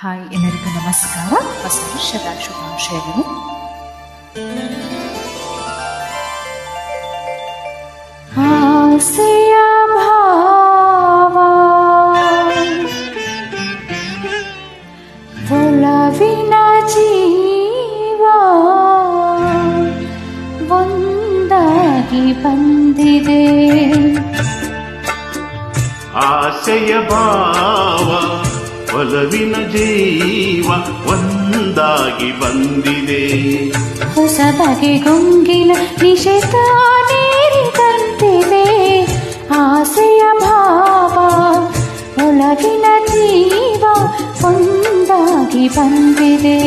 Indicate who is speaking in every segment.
Speaker 1: Hi, ಎಲ್ಲರಿಗೂ ನಮಸ್ಕಾರ. ಹೊಸ ವರ್ಷದ ಶುಭಾಶಯಗಳು. ಆಸೆಯ ಭಾವ ಒಲವಿನ ಜೀವ ಒಂದಾಗಿ ಬಂದಿದೆ.
Speaker 2: ಆಸೆಯ ಭಾವ ಒಲವಿನ ಜೀವ ಒಂದಾಗಿ ಬಂದಿದೆ.
Speaker 1: ಹೊಸ ಬಗೆ ಗುಂಗಿನ ನಿಷೇಧ ನೀರಿದಂತಿದೆ. ಆಸೆಯ ಭಾವ ಒಲವಿನ ಜೀವ ಒಂದಾಗಿ ಬಂದಿದೆ.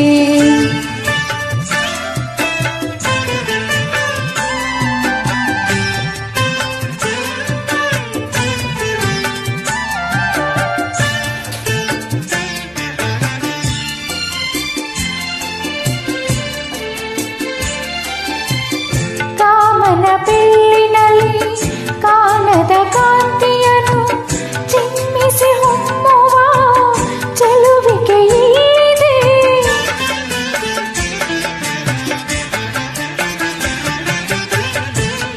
Speaker 1: ಬೆಳ್ಳಿನಲ್ಲಿ ಕಾಣದ ಕಾಂತಿಯನ್ನು ಚಿಮ್ಮಿಸಿ ಹೊಮ್ಮುವ ಚೆಲುವಿಗೆ ಇದೆ.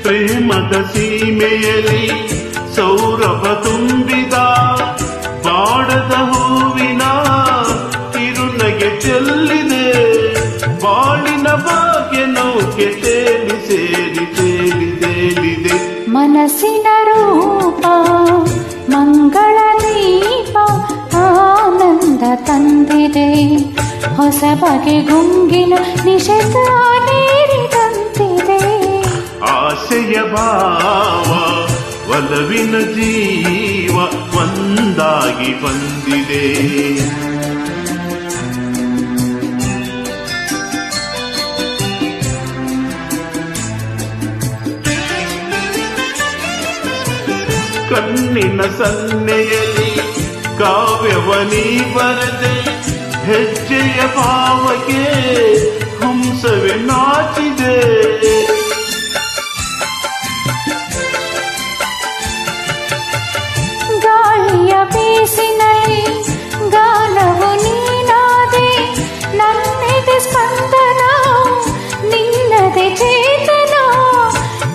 Speaker 2: ಪ್ರೇಮದ ಸೀಮೆಯಲ್ಲಿ ಸೌರಭ ತುಂಬಿದ ಬಾಡದ ಹೂವಿನ ಕಿರುನಗೆ ಚೆಲ್ಲಿದೆ. ಬಾಳಿನ ಭಾಗ್ಯ ನೌಕೆ ತೇಲಿ ಸೇರಿ ತೇಲಿದೆ.
Speaker 1: ಮನಸ್ಸಿನ ರೂಪ ಮಂಗಳ ದೀಪ ಆನಂದ ತಂದಿದೆ. ಹೊಸ ಬಗೆ ಗುಂಗಿನ ನಿಷೇಧ ನೀರಿದಂತಿದೆ.
Speaker 2: ಆಸೆಯ ಭಾವ ಒಲವಿನ ಜೀವ ಒಂದಾಗಿ ಬಂದಿದೆ. ಕಣ್ಣಿನ ಸನ್ನೆಯಲ್ಲಿ ಕಾವ್ಯವನಿ ಬರದೆ ಹೆಜ್ಜೆಯ ಭಾವಕ್ಕೆ ಹಂಸವೇ ನಾಚಿದೆ.
Speaker 1: ಗಾಳಿಯ ಬೀಸಿನಲ್ಲಿ ಗಾನವು ನೀನಾದೆ. ನನ್ನೆದೆ ಸ್ಪಂದನ ನಿನ್ನದೆ ಚೇತನ.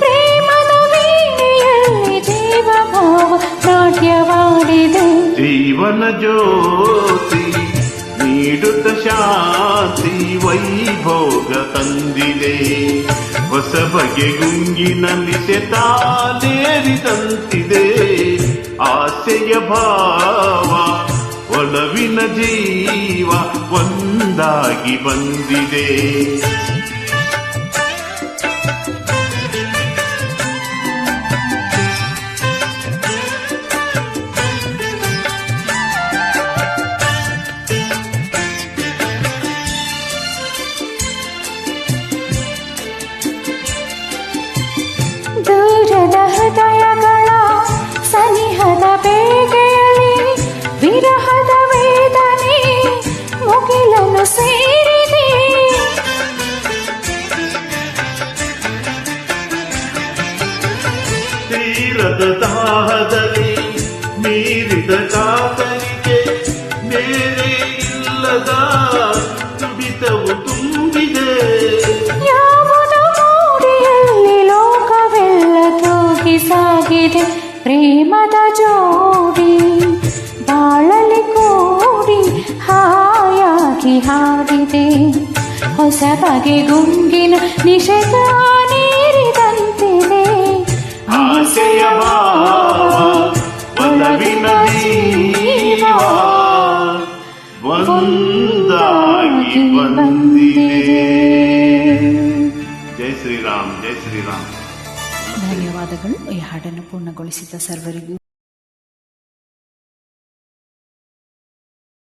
Speaker 1: ಪ್ರೇಮದ ವೀಣೆಯಲ್ಲಿ ಜೀವಭಾವ ನಾಟ್ಯವಾಡಿದೆ.
Speaker 2: ಜೀವನ ಜ್ಯೋತಿ ನೀಡುತ್ತ ಶಾಂತಿ ವೈಭೋಗ ತಂದಿದೆ. ಹೊಸ ಬಗೆ ಗುಂಗಿನ ನಿಷೇಧ ನೇರಿದಂತಿದೆ. ಆಸೆಯ ಭಾವ ಒಲವಿನ ಜೀವ ಒಂದಾಗಿ ಬಂದಿದೆ.
Speaker 1: ದೂರದ ಹೃದಯಗಳ ಸನಿಹದ ಬೇಗೆಯಲ್ಲಿ ವಿರಹದ ವೇದನೆ ಮುಗಿಲನ್ನು ಸೇರಿದೆ.
Speaker 2: ತೀರದ ದಾಹದಲ್ಲಿ ಮೀರಿದ ಕಾತರಿಗೆ ಬೇರೆ ಇಲ್ಲದ ತುಡಿತವು ತುಂಬಿದೆ.
Speaker 1: ಯಾವುದು ಮೂಡಿಯಲ್ಲಿ ಲೋಕವೆಲ್ಲ ತೂಗಿ ಸಾಗಿದೆ. ಪ್ರೇಮದ ಜೋಡಿ ಬಾಳಲಿ ಕೂಡಿ ಹಾಯಾಗಿ ಹಾಡಿದೆ. ಹೊಸ ಬಗೆ ಗುಂಗಿನ ನಿಷೇಧ ನೀರಿದಂತಿದೆ.
Speaker 2: ಆಸೆಯ ಭಾವ ಒಲವಿನ ಜೀವ ಒಂದಾಗಿ ಬಂದಿದೆ. ಜೈ ಶ್ರೀರಾಮ್, ಜೈ ಶ್ರೀರಾಮ್.
Speaker 1: ಧನ್ಯವಾದಗಳು. ಈ ಹಾಡನ್ನು ಪೂರ್ಣಗೊಳಿಸಿದ ಸರ್ವರಿಗೂ